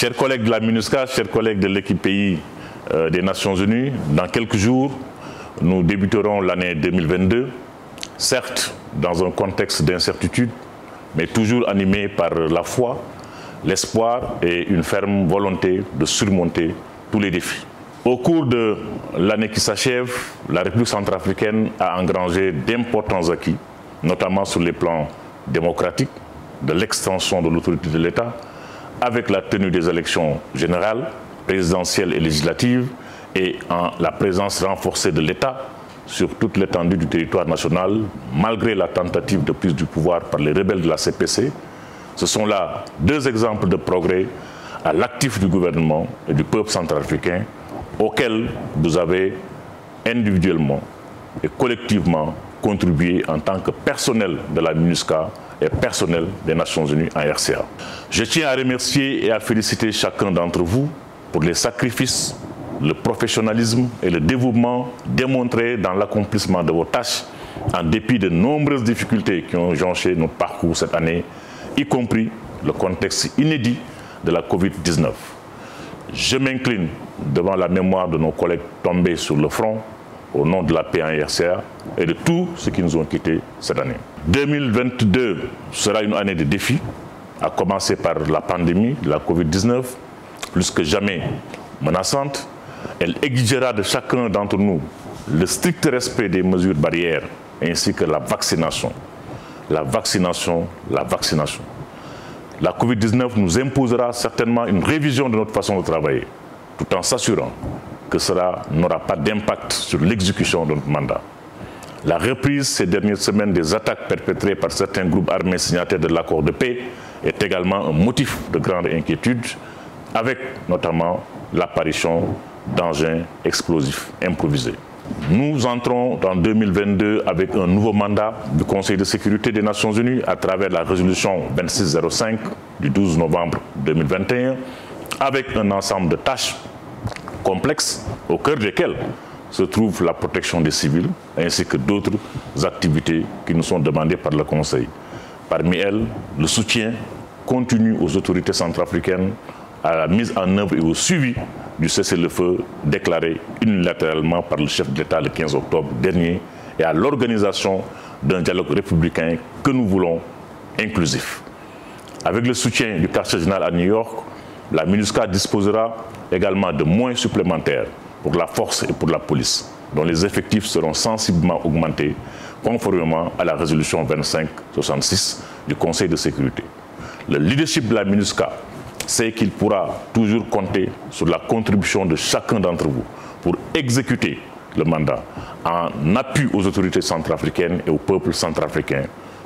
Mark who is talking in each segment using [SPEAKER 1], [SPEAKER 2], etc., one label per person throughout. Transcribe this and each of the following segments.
[SPEAKER 1] Chers collègues de la MINUSCA, chers collègues de l'équipe pays des Nations Unies, dans quelques jours, nous débuterons l'année 2022, certes dans un contexte d'incertitude, mais toujours animé par la foi, l'espoir et une ferme volonté de surmonter tous les défis. Au cours de l'année qui s'achève, la République centrafricaine a engrangé d'importants acquis, notamment sur les plans démocratiques, de l'extension de l'autorité de l'État, avec la tenue des élections générales, présidentielles et législatives, et la présence renforcée de l'État sur toute l'étendue du territoire national, malgré la tentative de prise du pouvoir par les rebelles de la CPC. Ce sont là deux exemples de progrès à l'actif du gouvernement et du peuple centrafricain, auxquels vous avez individuellement et collectivement contribué en tant que personnel de la MINUSCA et personnel des Nations Unies en RCA. Je tiens à remercier et à féliciter chacun d'entre vous pour les sacrifices, le professionnalisme et le dévouement démontrés dans l'accomplissement de vos tâches, en dépit de nombreuses difficultés qui ont jonché notre parcours cette année, y compris le contexte inédit de la Covid-19. Je m'incline devant la mémoire de nos collègues tombés sur le front, au nom de la paix en RCA et de tous ceux qui nous ont quittés cette année. 2022 sera une année de défis, à commencer par la pandémie de la Covid-19, plus que jamais menaçante. Elle exigera de chacun d'entre nous le strict respect des mesures barrières ainsi que la vaccination. La vaccination, la vaccination. La Covid-19 nous imposera certainement une révision de notre façon de travailler, tout en s'assurant que cela n'aura pas d'impact sur l'exécution de notre mandat. La reprise ces dernières semaines des attaques perpétrées par certains groupes armés signataires de l'accord de paix est également un motif de grande inquiétude, avec notamment l'apparition d'engins explosifs improvisés. Nous entrons en 2022 avec un nouveau mandat du Conseil de sécurité des Nations Unies à travers la résolution 2605 du 12 novembre 2021, avec un ensemble de tâches complexes au cœur desquelles se trouve la protection des civils ainsi que d'autres activités qui nous sont demandées par le Conseil. Parmi elles, le soutien continu aux autorités centrafricaines à la mise en œuvre et au suivi du cessez-le-feu déclaré unilatéralement par le chef de l'État le 15 octobre dernier et à l'organisation d'un dialogue républicain que nous voulons inclusif. Avec le soutien du quartier général à New York, la MINUSCA disposera également de moyens supplémentaires pour la force et pour la police, dont les effectifs seront sensiblement augmentés conformément à la résolution 2566 du Conseil de sécurité. Le leadership de la MINUSCA sait qu'il pourra toujours compter sur la contribution de chacun d'entre vous pour exécuter le mandat en appui aux autorités centrafricaines et au peuple centrafricain,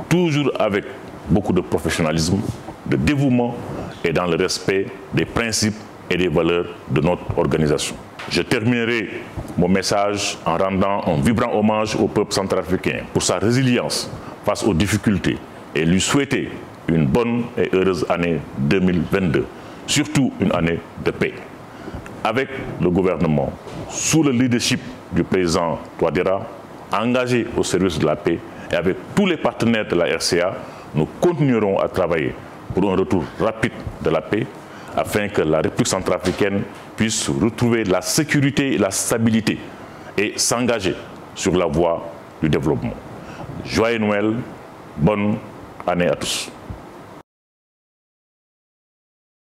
[SPEAKER 1] toujours avec beaucoup de professionnalisme, de dévouement et dans le respect des principes et des valeurs de notre organisation. Je terminerai mon message en rendant un vibrant hommage au peuple centrafricain pour sa résilience face aux difficultés et lui souhaiter une bonne et heureuse année 2022, surtout une année de paix. Avec le gouvernement, sous le leadership du président Touadéra, engagé au service de la paix et avec tous les partenaires de la RCA, nous continuerons à travailler pour un retour rapide de la paix afin que la République centrafricaine puisse retrouver la sécurité et la stabilité et s'engager sur la voie du développement. Joyeux Noël, bonne année à tous.